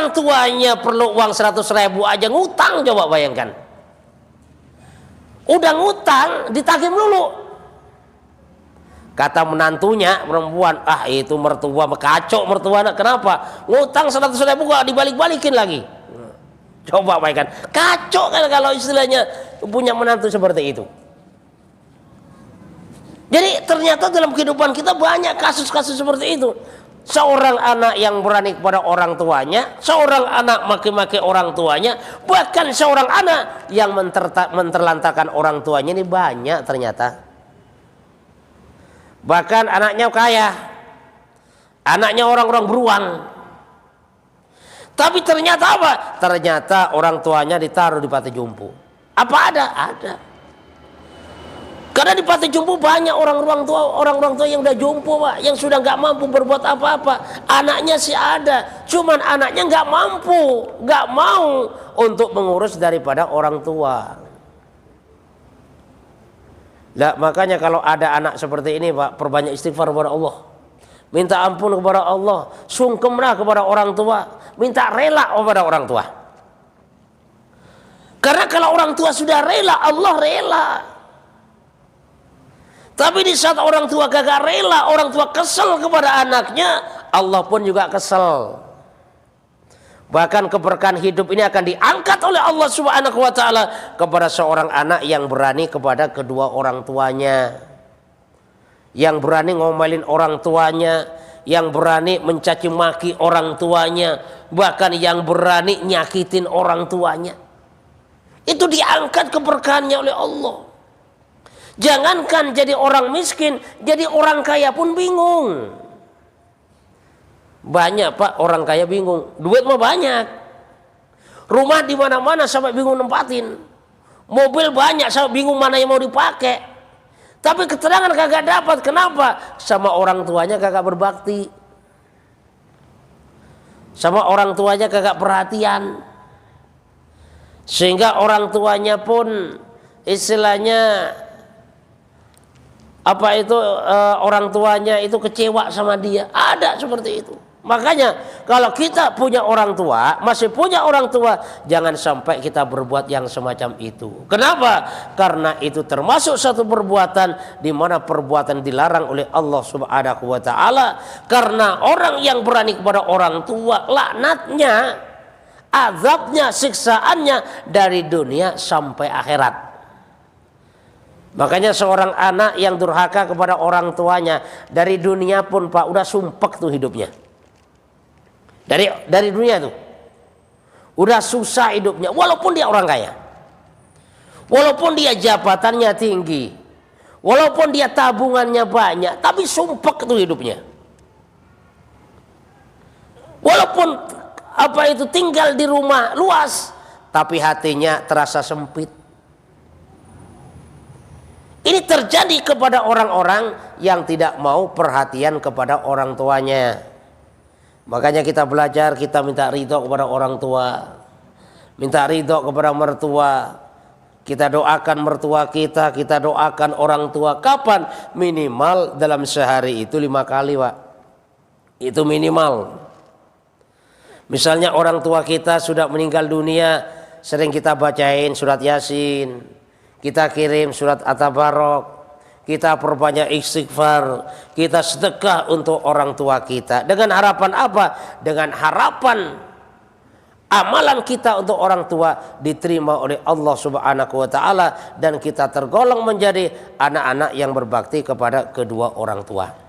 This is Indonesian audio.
orang tuanya perlu uang 100.000 aja ngutang, coba bayangkan. Udah ngutang, ditagih dulu. Kata menantunya perempuan, itu mertua kacau mertua anak. Kenapa? Ngutang 100.000 gak dibalik-balikin lagi. Coba bayangkan, kacau kan kalau istilahnya punya menantu seperti itu. Jadi ternyata dalam kehidupan kita banyak kasus-kasus seperti itu. Seorang anak yang berani kepada orang tuanya, seorang anak maki-maki orang tuanya, bahkan seorang anak yang menterlantarkan orang tuanya, ini banyak ternyata. Bahkan anaknya kaya, anaknya orang-orang beruang, tapi ternyata apa? Ternyata orang tuanya ditaruh di panti jompo. Apa ada? Ada. Karena di panti jompo banyak orang-orang tua yang udah jompo, Pak, yang sudah nggak mampu berbuat apa-apa. Anaknya sih ada, cuman anaknya nggak mampu, nggak mau untuk mengurus daripada orang tua. Nah, makanya kalau ada anak seperti ini, Pak, perbanyak istighfar kepada Allah. Minta ampun kepada Allah, sungkemlah kepada orang tua, minta rela kepada orang tua. Karena kalau orang tua sudah rela, Allah rela. Tapi di saat orang tua gak rela, orang tua kesel kepada anaknya, Allah pun juga kesel. Bahkan keberkahan hidup ini akan diangkat oleh Allah Subhanahu wa ta'ala kepada seorang anak yang berani kepada kedua orang tuanya, yang berani ngomelin orang tuanya, yang berani mencaci maki orang tuanya, bahkan yang berani nyakitin orang tuanya. Itu diangkat keberkahannya oleh Allah. Jangankan jadi orang miskin, jadi orang kaya pun bingung. Banyak, Pak, orang kaya bingung. Duit mah banyak, rumah di mana-mana sampai bingung nempatin, mobil banyak sampai bingung mana yang mau dipakai. Tapi keterangan kagak dapat. Kenapa? Sama orang tuanya kagak berbakti, sama orang tuanya kagak perhatian, sehingga orang tuanya pun istilahnya orang tuanya itu kecewa sama dia. Ada seperti itu. Makanya kalau kita punya orang tua, masih punya orang tua, jangan sampai kita berbuat yang semacam itu. Kenapa? Karena itu termasuk satu perbuatan di mana perbuatan dilarang oleh Allah Subhanahu wa ta'ala. Karena orang yang berani kepada orang tua, laknatnya, azabnya, siksaannya dari dunia sampai akhirat. Makanya seorang anak yang durhaka kepada orang tuanya, dari dunia pun, Pak, udah sumpek tuh hidupnya. Dari dunia tuh udah susah hidupnya, walaupun dia orang kaya, walaupun dia jabatannya tinggi, walaupun dia tabungannya banyak, tapi sumpek tuh hidupnya. Walaupun tinggal di rumah luas, tapi hatinya terasa sempit. Ini terjadi kepada orang-orang yang tidak mau perhatian kepada orang tuanya. Makanya kita belajar, kita minta ridho kepada orang tua, minta ridho kepada mertua. Kita doakan mertua kita doakan orang tua. Kapan? Minimal dalam sehari itu 5 kali, Pak. Itu minimal. Misalnya orang tua kita sudah meninggal dunia, sering kita bacain surat Yasin, kita kirim surat At-Tabarok, kita perbanyak istighfar, kita sedekah untuk orang tua kita. Dengan harapan apa? Dengan harapan amalan kita untuk orang tua diterima oleh Allah Subhanahu wa ta'ala, dan kita tergolong menjadi anak-anak yang berbakti kepada kedua orang tua.